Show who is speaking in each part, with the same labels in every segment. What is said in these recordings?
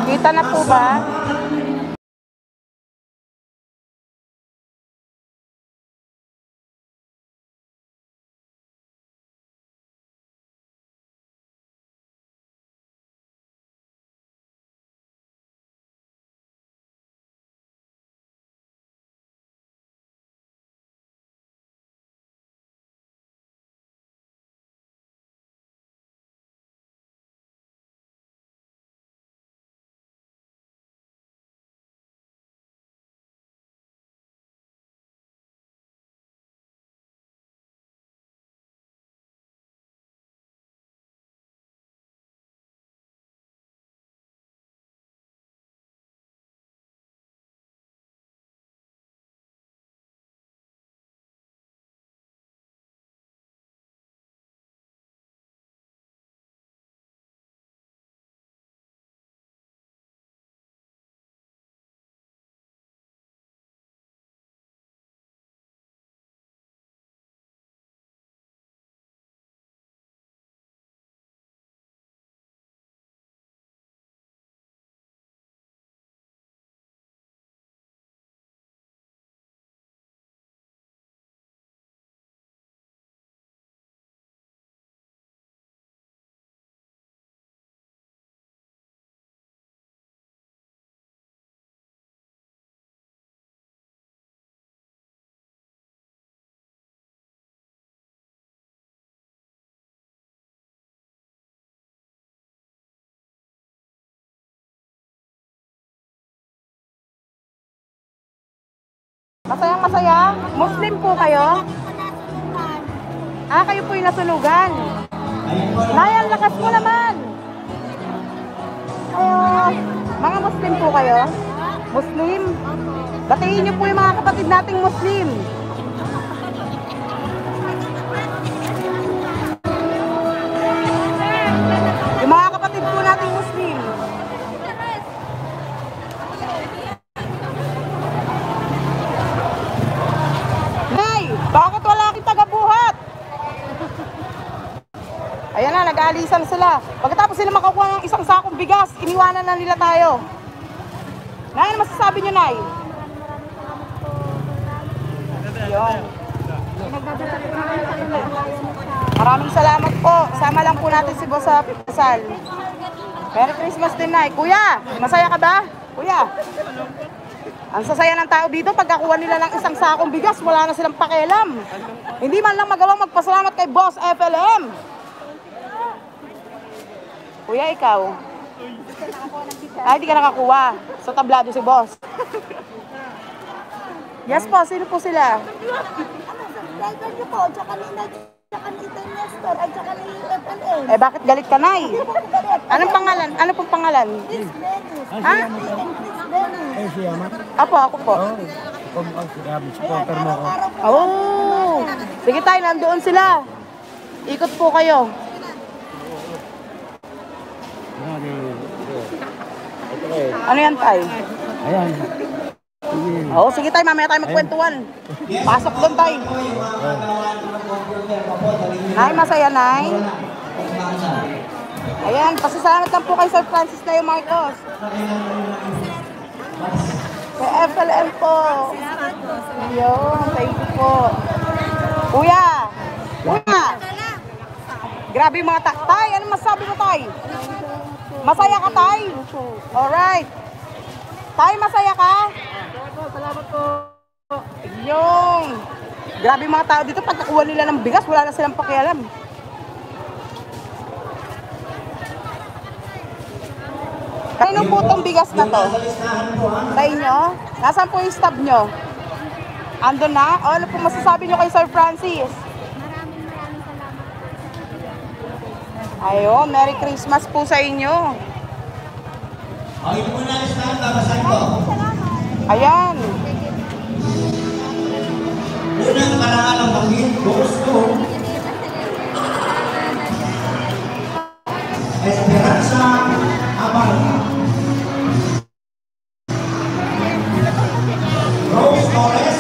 Speaker 1: Kita na po ba? Masayang masaya? Muslim po kayo? Ah, kayo po yung nasunugan. Nay, ang lakas mo naman. Mga Muslim po kayo? Muslim? Batiin niyo po yung mga kapatid nating Muslim. Yung mga kapatid po nating Muslim. Bakit wala akong taga-buhat? Ayan na, nag-aalisan sila. Pagkatapos sila makakuha ng isang sakong bigas, iniwanan na nila tayo. Nay, ano masasabi niyo, Nay? Yun. Maraming salamat po. Sama lang po natin si Boss sa kasal. Merry Christmas din, Nay. Kuya, masaya ka ba? Kuya. Ang sasaya ng tao dito, pagkakuha nila ng isang sakong bigas, wala na silang pakialam. Hindi man lang magawang magpasalamat kay Boss FLM. Kuya, ikaw? Ay, di ka nakakuha. Sa tablado si Boss. Yes po, sino po sila?
Speaker 2: Driver niyo po, tsaka ni Nestor, at tsaka ni FLM.
Speaker 1: Eh, bakit galit ka, Nay? Anong pangalan? Ano pong pangalan? Ha? Apo, ako po.
Speaker 3: Supporter mo ako.
Speaker 1: Oh! Sige tayo, nandoon sila. Ikot po kayo. Ano yan, Tay?
Speaker 3: Ayan.
Speaker 1: Oo, sige tayo, mamaya tayo magkwentuhan. Pasok doon, Tay. Nay, masaya, Nay. Ayan, pasasalamat lang po kay Sir Francis Leo Marcos. Kay FLM po. Ayun, thank you po. Kuya! Kuya! Grabe yung mga Tay, ano masabi mo, Tay? Masaya ka, Tay? Alright. Tay, masaya ka?
Speaker 3: Salamat po.
Speaker 1: Yung. Grabe yung mga tao dito, pagkakuha nila ng bigas, wala na silang pakialam. Kanino po itong bigas na to? Sa inyo? Nasaan po yung stab nyo? Andun na? O, ano po masasabi nyo kay Sir Francis?
Speaker 2: Maraming salamat.
Speaker 1: Ayun, Merry Christmas po sa inyo.
Speaker 4: Ito po na listahan, babasahin ko.
Speaker 1: Ayan.
Speaker 4: Unang karangal ang bakit, goes to Esperanza Abal. Rose Torres.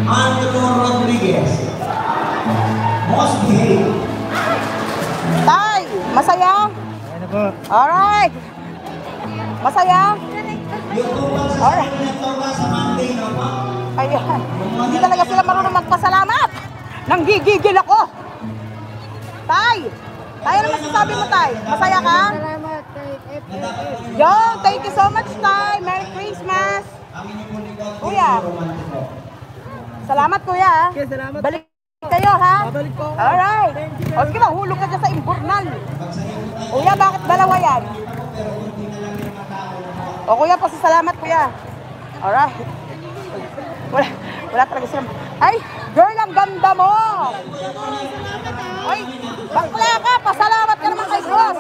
Speaker 4: Angelo Rodriguez. Most behave.
Speaker 1: Tay, masaya?
Speaker 3: Ayan na po.
Speaker 1: Alright. Masaya?
Speaker 4: Yung tubang sa
Speaker 1: Alright.
Speaker 4: sarili ng tuba sa Monday, no po?
Speaker 1: Ayan. Hindi talaga sila marunong magpasalamat. Nanggigigil ako. Tay! Tay, ano masasabi mo, Tay? Masaya ka?
Speaker 2: Salamat kay FFS.
Speaker 1: Yo, thank you so much, Tay. Merry Christmas. Kuya. Salamat, Kuya.
Speaker 3: Okay, salamat.
Speaker 1: Balik kayo, ha?
Speaker 3: Babalik po ako.
Speaker 1: Alright. O, sige, mahulog ka dyan sa imburnal. Kuya, bakit dalawa yan? O, Kuya, pasasalamat, Kuya. Alright. Wala talaga sila. Ay, girl, ang ganda mo. Ay, bakla ka. Pasalamat ka naman kay Diyos.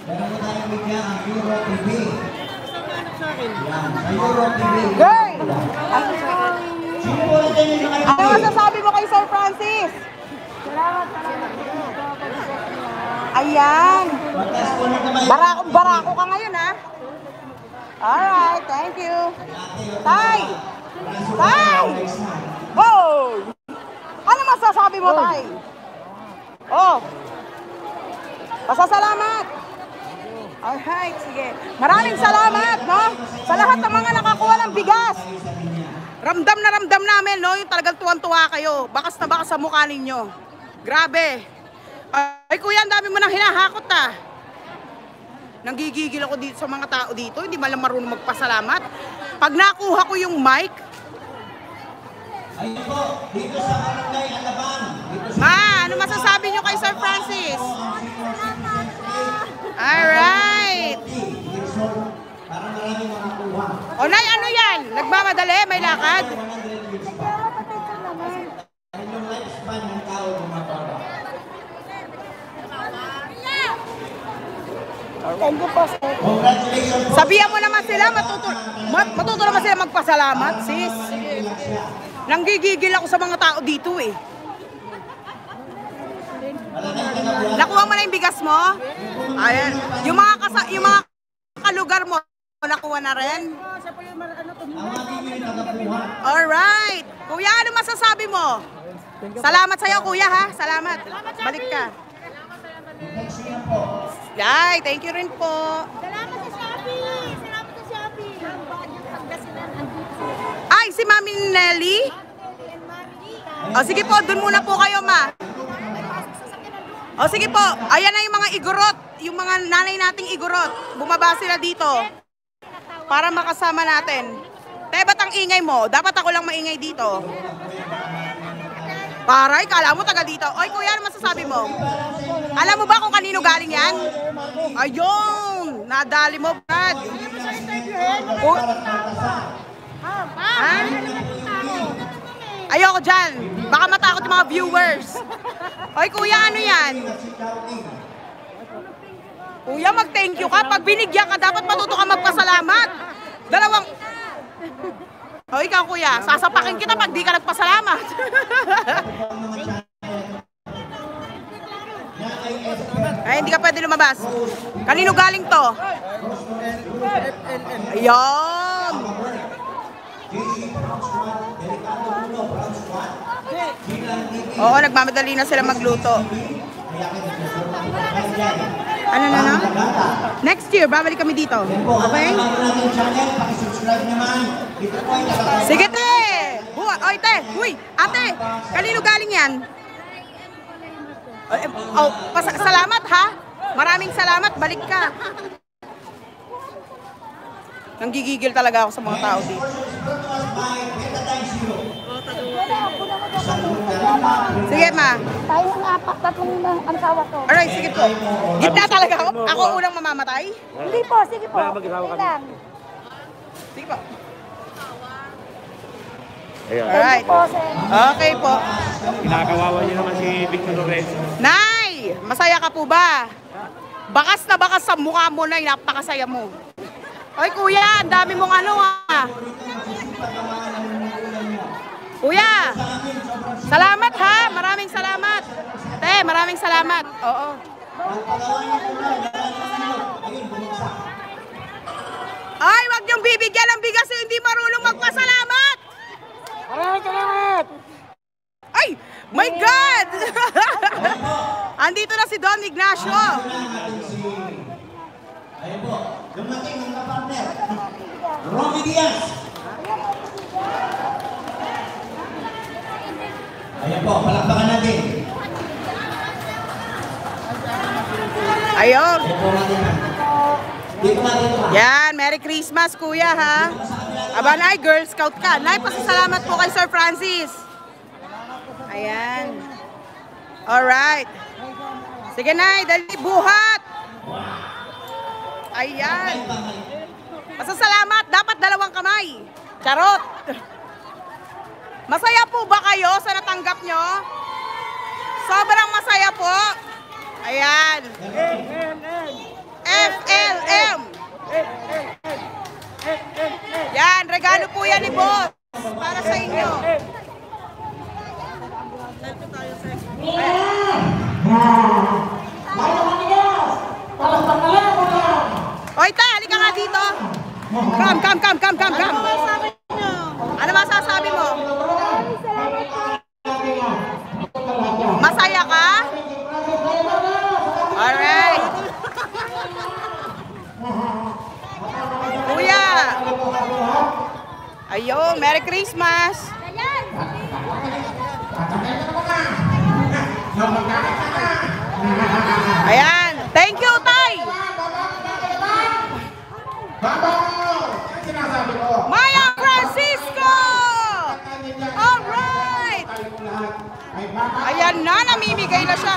Speaker 4: Meron po tayong bigyan ang Euro TV. Yan, sa Euro TV.
Speaker 1: Girl,
Speaker 4: Sino po natin yung
Speaker 1: ano
Speaker 4: nakatipid?
Speaker 1: masasabi mo kay Sir Francis? Ayan.
Speaker 4: Mataas po na kamay.
Speaker 1: Barako ka ngayon, ha? Alright, thank you. Tay! Tay! Wow! Ano masasabi mo, Tay? Oh. Pasasalamat. Alright, sige. Maraming salamat, no? Sa lahat ng mga nakakuha ng bigas. Ramdam na ramdam namin, no? Yung talagang tuwan-tuwa kayo. Bakas na bakas sa mukha ninyo. Grabe. Ay, kuya, ang dami mo nang hinahakot, ah. Nanggigigil ako dito sa mga tao dito. Hindi malang marunong magpasalamat. Pag nakuha ko yung mic,
Speaker 4: Ayun po, dito sa Barangay Alaban. Dito sa
Speaker 1: ano masasabi nyo kay Sir Francis? Alright.
Speaker 4: para maraming makakuha.
Speaker 1: O, Nay, ano yan? Nagmamadali? May lakad?
Speaker 4: 100 years pa. Dahil yung lifespan ng tao bumababa.
Speaker 2: Thank you po, sir.
Speaker 4: Congratulations po.
Speaker 1: Sabihan mo naman sila, matuto naman sila magpasalamat, sis. Nanggigigil ako sa mga tao dito, eh. Nakuha mo na yung bigas mo? Ayan. Yung mga kalugar mo, nakuha na rin? Alright. Kuya, ano masasabi mo? Salamat sa'yo, kuya, ha? Salamat. Balik ka. Yay, thank you rin po.
Speaker 2: Salamat sa Shopee! Salamat sa Shopee! Ang bagyo Pangasinan, andito sila.
Speaker 1: Ay, si Mami Nelly?
Speaker 2: And Mami,
Speaker 1: O, sige po, dun muna po kayo, ma. O, sige po. Ayan na yung mga igorot. Yung mga nanay nating igorot. Bumaba sila dito. Para makasama natin. Te, ba't ang ingay mo? Dapat ako lang maingay dito. Paray, kala mo taga dito. Oy, kuya, ano masasabi mo? Alam mo ba kung kanino galing yan? Ayun! Nadali mo, Brad. Ha? Ayoko dyan. Baka matakot yung mga viewers. Oy, kuya, ano yan? Kuya, mag-thank you ka. Pag binigyan ka, dapat matuto ka magpasalamat. Dalawang... O, ikaw, kuya, sasapakin kita pag di ka nagpasalamat. Ay, hindi ka pwede lumabas. Kanino galing to? Ayan. Oo, nagmamadali na sila magluto. Ano na na? Next year, babalik kami dito. Okay?
Speaker 4: Subscribe naman. Dito po ay nakapag-
Speaker 1: Sige, te! Oy, te! Uy! Ate! Kanino galing yan? Salamat, ha? Maraming salamat. Balik ka. Nanggigigil talaga ako sa mga tao dito. Sige, ma.
Speaker 2: tayo nga tatlong asawa ko.
Speaker 1: Alright, sige po. Gitna talaga ako. Ako unang mamamatay.
Speaker 2: Hindi po, sige po.
Speaker 3: Mag-isawa
Speaker 2: Sige
Speaker 3: kami.
Speaker 2: lang.
Speaker 1: Sige po.
Speaker 3: Ayan.
Speaker 1: Alright.
Speaker 2: Po, sir.
Speaker 1: Okay po.
Speaker 3: Kinakawawa niyo naman si Victor Lorenzo.
Speaker 1: Nay! Masaya ka po ba? Bakas na bakas sa mukha mo, Nay. Napakasaya mo. Oy, kuya, ang dami mong ano, ah. Kuya, salamat, ha? Maraming salamat. Te, maraming salamat. Oo. Ay, wag niyong bibigyan ng bigas yung hindi marunong magpasalamat.
Speaker 3: Maraming salamat!
Speaker 1: Ay, my God! Andito na si Don Ignacio.
Speaker 4: Ayan po, dumating ang kapartner. Romy Diaz. Ayan po, palakpakan natin.
Speaker 1: Ayun.
Speaker 4: Dito natin. Dito natin.
Speaker 1: Yan, Merry Christmas kuya ha. Aba Nay, Girl Scout ka. Nay, pasasalamat po kay Sir Francis. Ayan. Alright. Sige Nay, dali buhat. Ayan. Pasasalamat, dapat dalawang kamay. Charot. Masaya po ba kayo sa natanggap nyo? Sobrang masaya po. Ayan. FLM. Yan, regalo po yan ni Boss. Para sa inyo. Oy, ta, halika nga dito. Come. Ano masasabi mo? Masaya ka? Alright. Kuya. Ayun, Merry Christmas. Ayan. Thank you, Tay. Maya Francisco. Alright. Ayan na, namimigay na siya.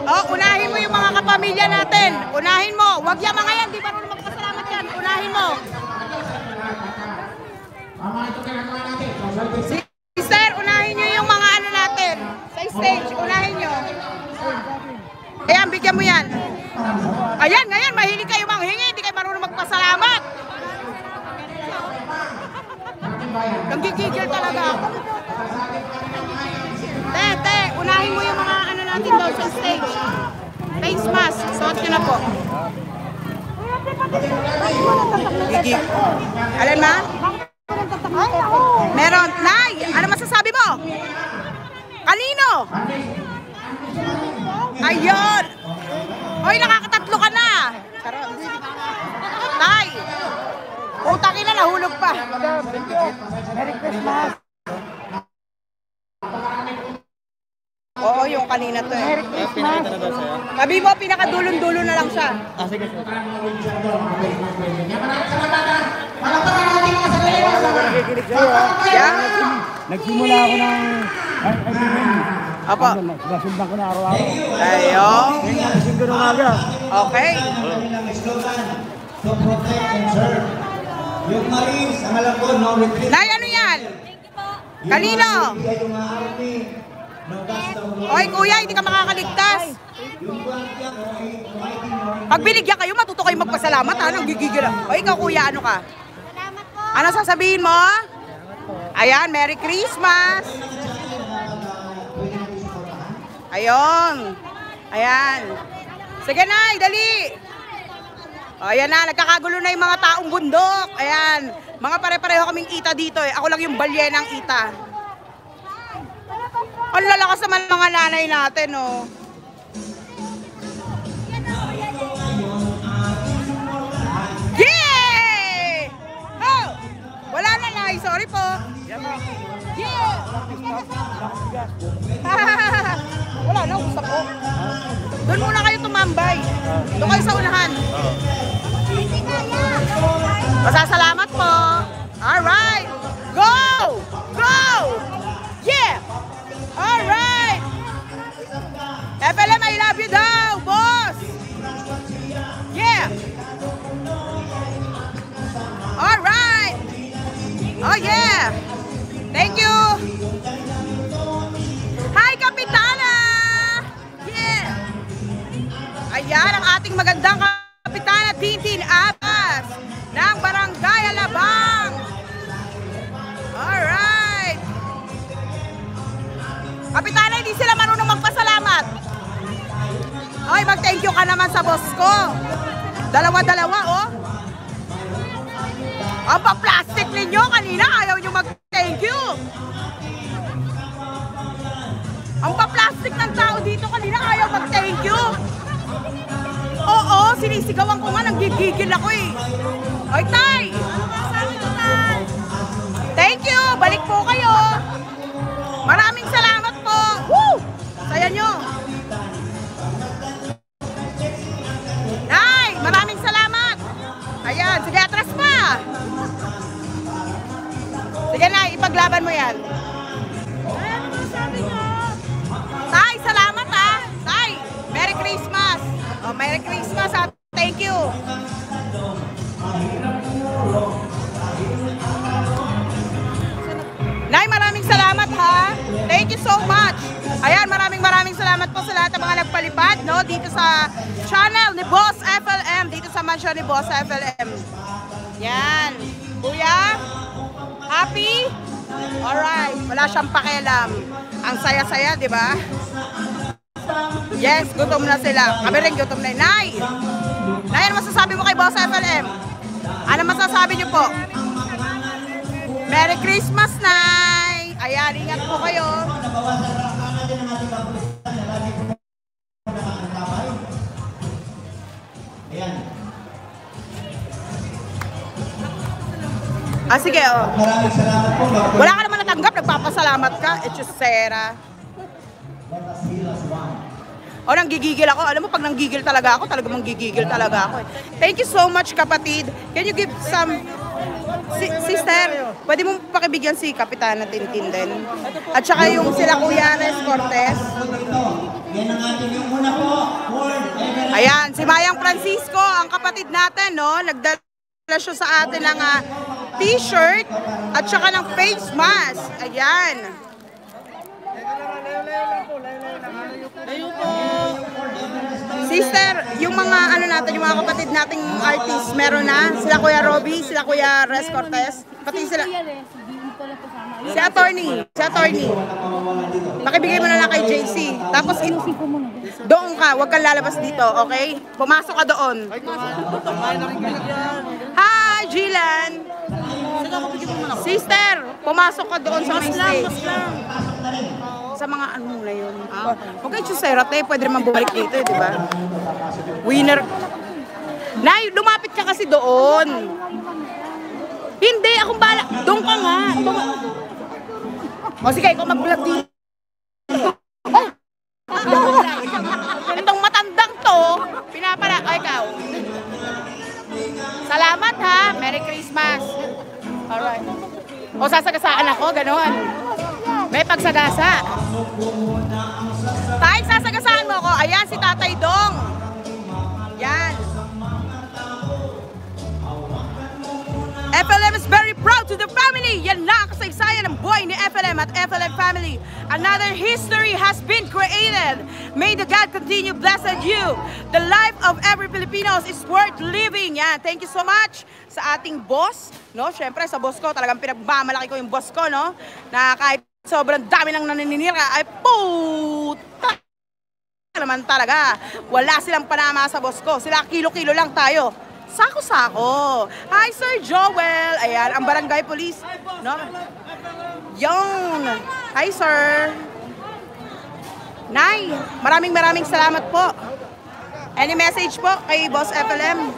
Speaker 1: Oh, unahin mo yung mga kapamilya natin. Unahin mo. Huwag yung mga yan. Di ba rin magpasalamat yan? Unahin mo. Sister, unahin nyo yung mga ano natin. Sa stage, unahin nyo. Ayan, bigyan mo yan. Ayan, ngayon, mahilig kayo manghingi. Hindi kayo marunong magpasalamat. Nanggigigil talaga ako. Te, unahin mo yung mga ano natin doon sa stage. Face mask, suot nyo na po. Gigi. Alam ma? Meron. Nay, ano masasabi mo? Kanino? Ayun. Hoy, nakakatatlo ka na. Tay. Utang ina, nahulog pa. Merry Christmas. Oo, yung kanina to eh. Merry Christmas. Sabi mo, pinakadulon-dulo na lang siya. Ah, sige.
Speaker 5: Nagsimula ako ng
Speaker 1: Apo.
Speaker 5: nasundan ko na araw-araw.
Speaker 1: Ayun.
Speaker 5: Gising ko ng umaga.
Speaker 1: Okay.
Speaker 4: To protect and serve. Yung Marines, ang alam ko, no retreat.
Speaker 1: Nay, ano yan? Kanino?
Speaker 4: Yung army, no gas daw.
Speaker 1: Oy, kuya, hindi ka makakaligtas. Pag binigyan kayo, matuto kayo magpasalamat, ha? Nang gigigil. Oy, ikaw, kuya, ano ka? Ano sasabihin mo? Ayan, Merry Christmas. Ayun. Ayan. Sige, Nay, dali. Ayan na, nagkakagulo na yung mga taong bundok. Ayan. Mga pare-pareho kaming ita dito eh. Ako lang yung balye ng ita. Ang lalakas naman ng mga nanay natin, oh. Yeah! Oh! Wala na, Nay. Sorry po. Yeah! Wala na, gusto po. Doon muna kayo tumambay. Doon kayo sa unahan. Masasalamat po. Alright. Go! Go! Yeah! Alright. FLM, I love you daw, boss. Yeah! Alright. Oh yeah! Thank you! Hi, Kapitana! Yeah! Ayan ang ating magandang Kapitana Tintin Abbas ng Barangay Alabang. Alright! Kapitana, hindi sila marunong magpasalamat. Ay, mag-thank you ka naman sa boss ko. Dalawa-dalawa, oh. Ang pa-plastic ninyo, kanina ayaw nyo mag-thank you. Ang pa-plastic ng tao dito, kanina ayaw mag sinisigawan ko nga, nanggigigil ako eh. Oy, Tay! Thank you! Balik po kayo! Maraming salamat po! Woo! Saya nyo! Nay! Maraming salamat! Ayan, sige, atras pa! Sige, Nay, ipaglaban mo yan. Tay, salamat ha! Tay, Merry Christmas! Oh, Merry Christmas ha! Thank you! Nay, maraming salamat ha! Thank you so much! Ayan, maraming salamat po sa lahat ng mga nagpalipad, no? Dito sa channel ni Boss FLM, dito sa mansion ni Boss FLM. Yan! Kuya? Happy? Alright, wala siyang pakialam. Ang saya-saya, di ba? Yes, gutom na sila. Kami rin gutom na. Nay! Nay, ano masasabi mo kay Boss FLM? Ano masasabi niyo po? Merry Christmas, Nay! Ayan, ingat po kayo. Ah, sige, oh.
Speaker 4: Maraming salamat po.
Speaker 1: Wala ka naman natanggap, nagpapasalamat ka. Echusera. O, nanggigigil ako. Alam mo, pag nanggigil talaga ako, talaga manggigigil talaga ako. Thank you so much, kapatid. Can you give some... Sister, pwede mo pakibigyan si Kapitana Tintin din. At saka yung sila Kuya Nes Cortez.
Speaker 4: Yan ang ating yung una po.
Speaker 1: Ayan, si Mayang Francisco, ang kapatid natin, no? Nagdala siya sa atin ng t-shirt at saka ng face mask. Ayan. Sister, yung mga ano natin, yung mga kapatid nating artist, meron na. Sila Kuya Robby, sila Kuya Res Cortez. Pati sila. Si attorney. Pakibigay mo na lang kay JC. Tapos doon ka, huwag kang lalabas dito, okay? Pumasok ka doon. Hi, Jilan. Sister, pumasok ka doon sa main stage. Sa mga ano na yun. Huwag kayo susirate, pwede naman bumalik dito, di ba? Winner. Nay, lumapit ka kasi doon. Hindi, akong bala. Doon ka nga. O sige, ikaw mag-vlog dito. Itong matandang to, pinapala. O ikaw. Salamat ha. Merry Christmas. Alright. O sasagasaan ako, gano'n. May pagsagasa. Tay, sasagasaan mo ko. Ayan, si Tatay Dong. Yan. FLM is very proud to the family. Yan na ang kasaysayan ng buhay ni FLM at FLM family. Another history has been created. May the God continue blessed you. The life of every Filipino is worth living. Yan. Thank you so much sa ating boss. No, syempre sa boss ko, talagang pinagmamalaki ko yung boss ko, no? Na kahit sobrang dami nang naninira, ay puta naman talaga. Wala silang panama sa boss ko. Sila kilo-kilo lang tayo. Sako-sako. Hi, Sir Joel. Ayan, ang barangay police. No? Yung. Hi, sir. Nay, maraming salamat po. Any message po kay Boss FLM?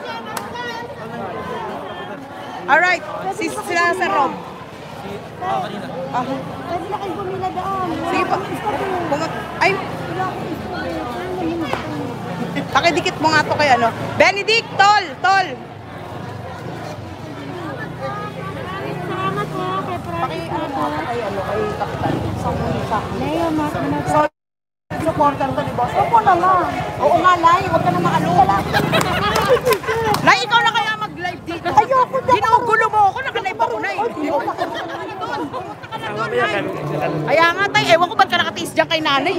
Speaker 1: Alright, sila Sir Rob.
Speaker 2: Pwede na kayo bumila doon.
Speaker 1: Sige po. Ay, pakidikit mo nga to kay ano. Benedict, tol.
Speaker 2: Salamat po kay Francis.
Speaker 1: Kay ano, kay Kapitan.
Speaker 2: Leo, Mark,
Speaker 1: So, supporter to ni Boss.
Speaker 2: Opo naman.
Speaker 1: Oo nga, Nay. Huwag ka na maalala. Nay, ikaw na kaya mag-live dito.
Speaker 2: Ayoko na.
Speaker 1: Ginugulo mo ako. Naka-live ako, Nay. Kaya nga, Tay. Ewan ko ba't ka nakatiis dyan kay nanay.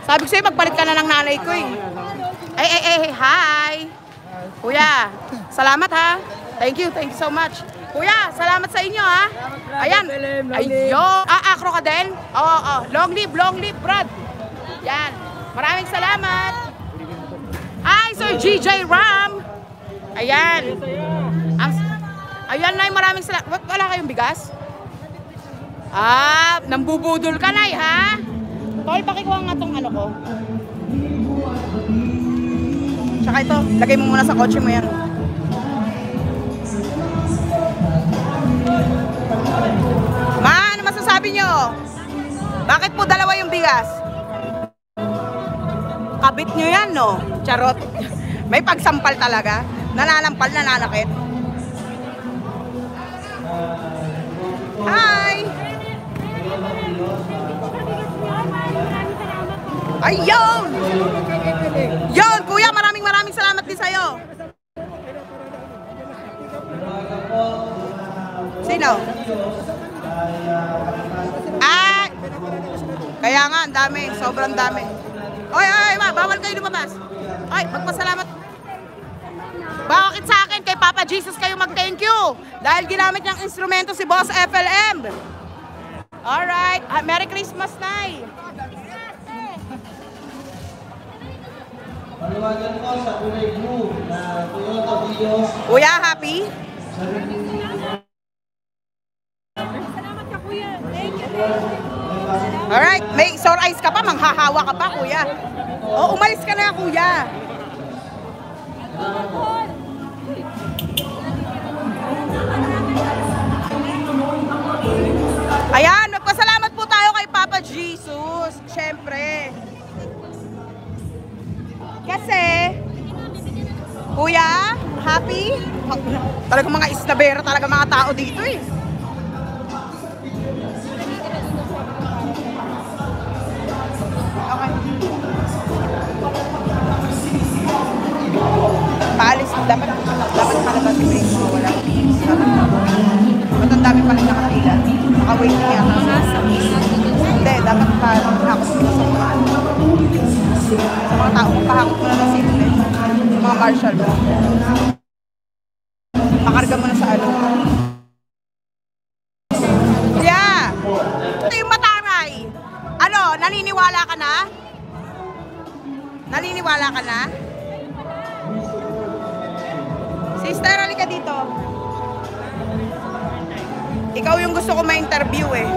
Speaker 1: Sabi ko sa'yo, magpalit ka na ng nanay ko eh. Hi! Kuya, salamat ha. Thank you so much. Kuya, salamat sa inyo ha. Ayan. Ayun. Akro ka din? Oo. Long live, Brad. Yan. Maraming salamat. Hi, Sir GJ Ram. Ayan. Ayan, Nay, maraming salamat. Wala kayong bigas? Nambubudol ka, Nay, ha? Tol, pakikuha nga tong ano ko. Tsaka ito, lagay mo muna sa kotse mo yan. Ma, ano masasabi nyo? Bakit po dalawa yung bigas? Kabit nyo yan, no? Charot. May pagsampal talaga. Nananampal, nananakit. Hi! Ayun! Yun, kuya, maraming salamat din sa'yo. Sino? Ah! Kaya nga, ang dami. Sobrang dami. Oy, ma, bawal kayo lumabas. Oy, magpasalamat. Bakit sa akin, kay Papa Jesus kayo mag-thank you? Dahil ginamit niyang instrumento si Boss FLM. Alright, Merry Christmas, Nay.
Speaker 4: Paliwagan ko sa kulay blue na Toyota Vios.
Speaker 1: Kuya, happy?
Speaker 2: Salamat ka, kuya. Thank you.
Speaker 1: Alright, may sore eyes ka pa, manghahawa ka pa, kuya. O, umalis ka na, kuya. Ayan, magpasalamat po tayo kay Papa Jesus. Siyempre. Kasi, kuya, happy? Talagang mga isnabera, talaga mga tao dito eh. Okay. Paalis, dapat palabas si Briggs mo, wala. Ba't ang dami pa rin nakapila? Naka-waiting yata. Hindi, dapat hakot mo sa mga tao, pahakot mo na ng simple. Yung mga marshal mo. Pakarga mo na sa ano. Yeah! Ito yung mataray. Ano, naniniwala ka na? Naniniwala ka na? Sister, halika dito. Ikaw yung gusto ko ma-interview eh.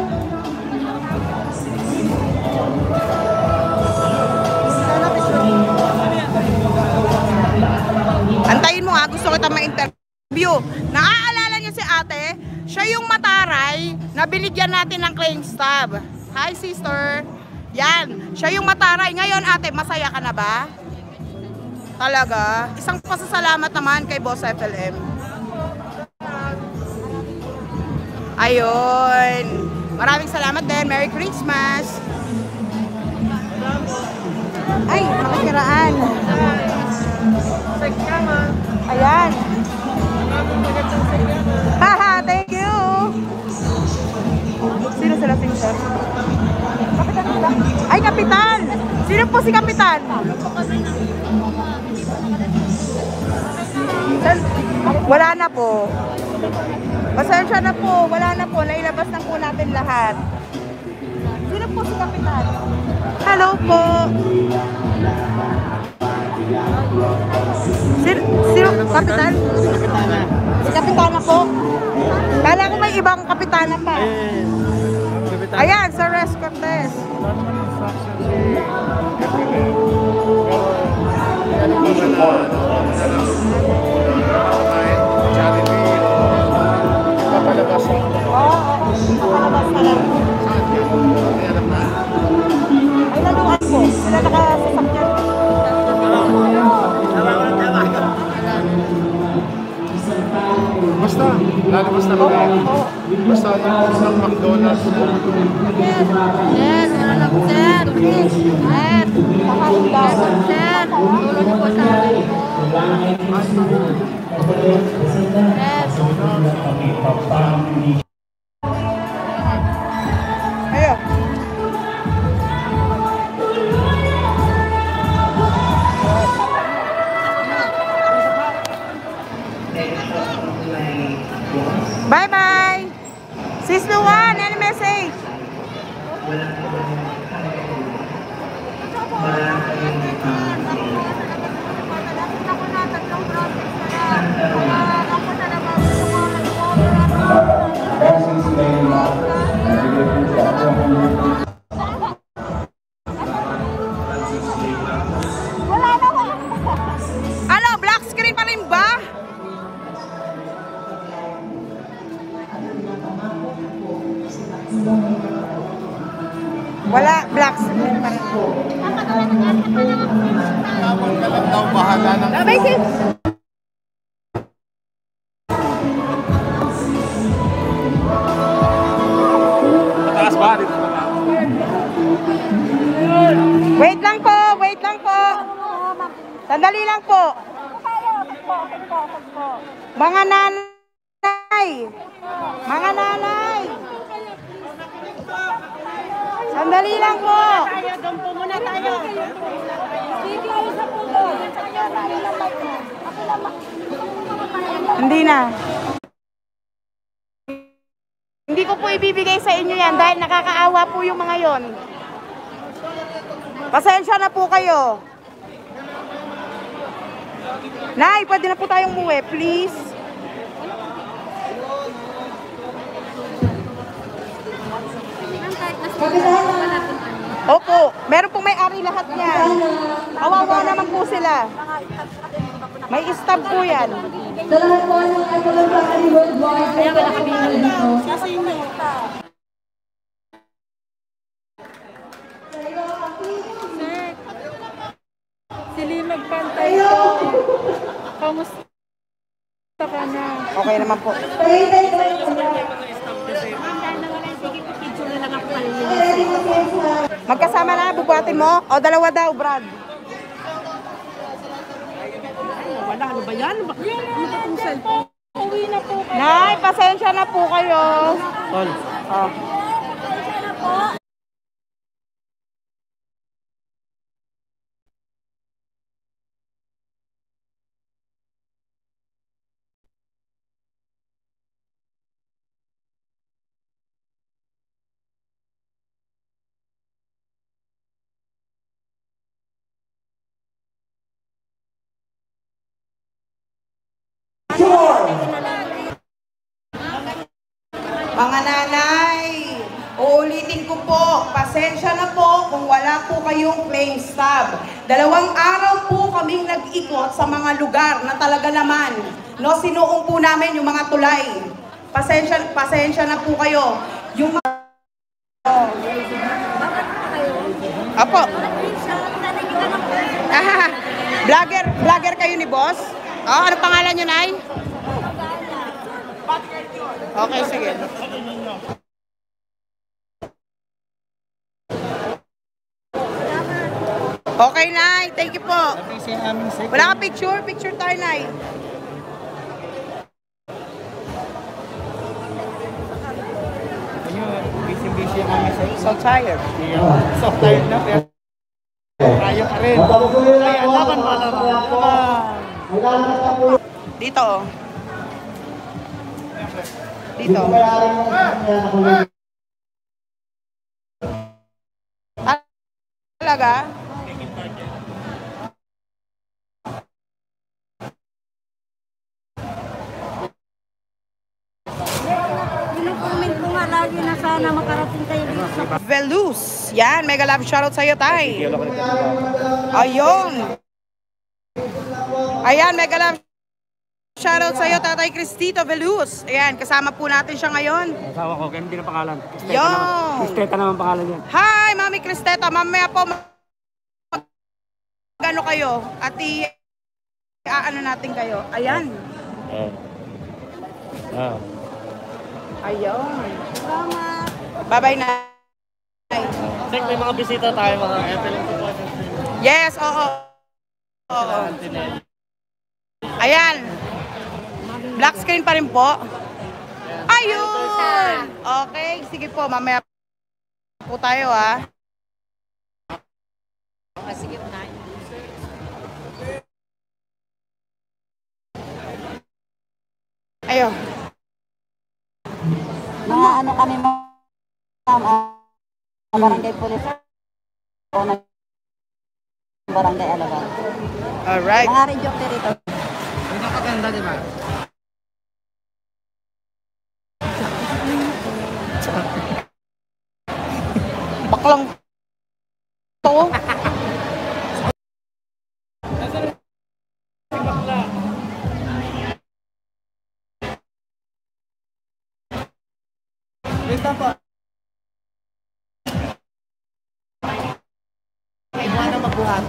Speaker 1: Antayin mo ha, gusto kita ma-interview. Naaalala niyo si ate? Siya yung mataray na binigyan natin ng claim stub. Hi sister. Yan, siya yung mataray. Ngayon ate, masaya ka na ba? Talaga? Isang pasasalamat naman kay Boss FLM. Ayun. Maraming salamat din. Merry Christmas. Ay, makikiraan. Ayan. Haha, thank you. Sino sila, sister? Kapitan sila? Ay, kapitan! Sino po si kapitan? Wala na po. Pasensya na po. Wala na po. Nailabas na po natin lahat. Sino po si kapitan? Hello po. Sino? Kapitan? Si kapitana po. Kala ko may ibang kapitana pa. Ayan, Sir Res Cortez.
Speaker 3: Papalabas mo.
Speaker 1: Oo, papalabas na lang. Ay, laluan po. Sila nakasasakyan.
Speaker 3: Basta, lalabas na kami. Basta yung McDonald's.
Speaker 2: Yes, meron ako, sir. Please, sir. Sir, tulong niyo po sa akin.
Speaker 1: Ayun. Bye-bye! Sis Luan, any message? Black screen pa rin.
Speaker 3: Tamang ka lang daw, bahala ng
Speaker 1: Abay, sis!
Speaker 3: taas ba? Dito ba?
Speaker 1: Wait lang po, wait lang po. Sandali lang po. Mga nanay. Mga nanay. Sandali lang po.
Speaker 2: Doon po muna tayo.
Speaker 1: Hindi na. Hindi ko po ibibigay sa inyo yan dahil nakakaawa po yung mga yon. Pasensya na po kayo. Nay, pwede na po tayong umuwi, please. Opo, meron pong may-ari lahat yan. Kawawa naman po sila. May stab po yan.
Speaker 6: Sa lahat po ng Ecologically Worldwide, ay wala kami dito.
Speaker 2: Silimag pantay ko. Kamusta ka na?
Speaker 1: Okay naman po. Magkasama na, bubuhatin mo? O dalawa daw, Brad?
Speaker 2: Wala, ano ba yan? Ano ba itong cellphone? Uwi na po.
Speaker 1: Nay, pasensya na po kayo.
Speaker 5: Tol.
Speaker 1: Oh. Mga nanay, uulitin ko po, pasensya na po kung wala po kayong flame stab. 2 araw po kaming nag-ikot sa mga lugar na talaga naman, no, sinuong po namin yung mga tulay. Pasensya na po kayo. Yung mga... Apo. Vlogger kayo ni boss? Oh, ano pangalan nyo, Nay? Okay, sige. Okay, Nay. Thank you po. Wala ka picture? Picture tayo, Nay.
Speaker 5: Busy kami sa
Speaker 1: So tired.
Speaker 5: So tired na, pero tayo pa rin. Kaya laban pa lang.
Speaker 1: Dito, oh. Dito. Ah, talaga?
Speaker 2: Comment ko nga lagi na sana makarating tayo dito sa
Speaker 1: Velus. Yan, mega love shoutout sa'yo, Tay. Ayun. Ayan, mega love shoutout sa'yo, Tatay Cristito Velus. Ayan, kasama po natin siya ngayon.
Speaker 5: Asawa ko, kaya hindi na pangalan.
Speaker 1: Yo!
Speaker 5: Kristeta naman pangalan yan.
Speaker 1: Hi, Mami Cristeta. Mamaya po, ano kayo? At ano natin kayo. Ayan. Ayun.
Speaker 2: Salamat.
Speaker 1: Bye-bye na.
Speaker 5: Sek, may mga bisita tayo, mga FLM supporters.
Speaker 1: Yes, oo. Oo. Ayan. Black screen pa rin po. Ayun! Okay, sige po. Mamaya po tayo, ha. Sige po na. Ayun.
Speaker 2: Mga ano kami ma'am, barangay police o barangay Alabang.
Speaker 1: Alright.
Speaker 2: Mga radio operator.
Speaker 5: Hindi maganda, di ba?
Speaker 1: Baklang to.
Speaker 5: Sana magbuhat.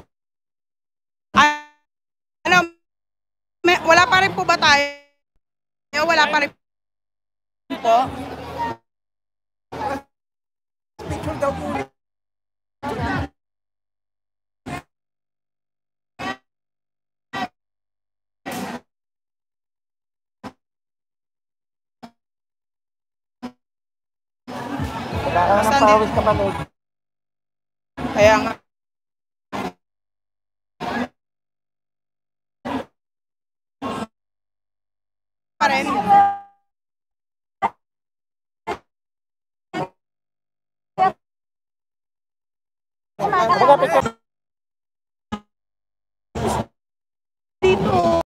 Speaker 1: Ano, wala pa rin po ba tayo? Wala pa rin po.
Speaker 5: Picture daw po. Wala ka ng pawis ka panood.
Speaker 1: Kaya nga. Pa rin.
Speaker 5: Picture.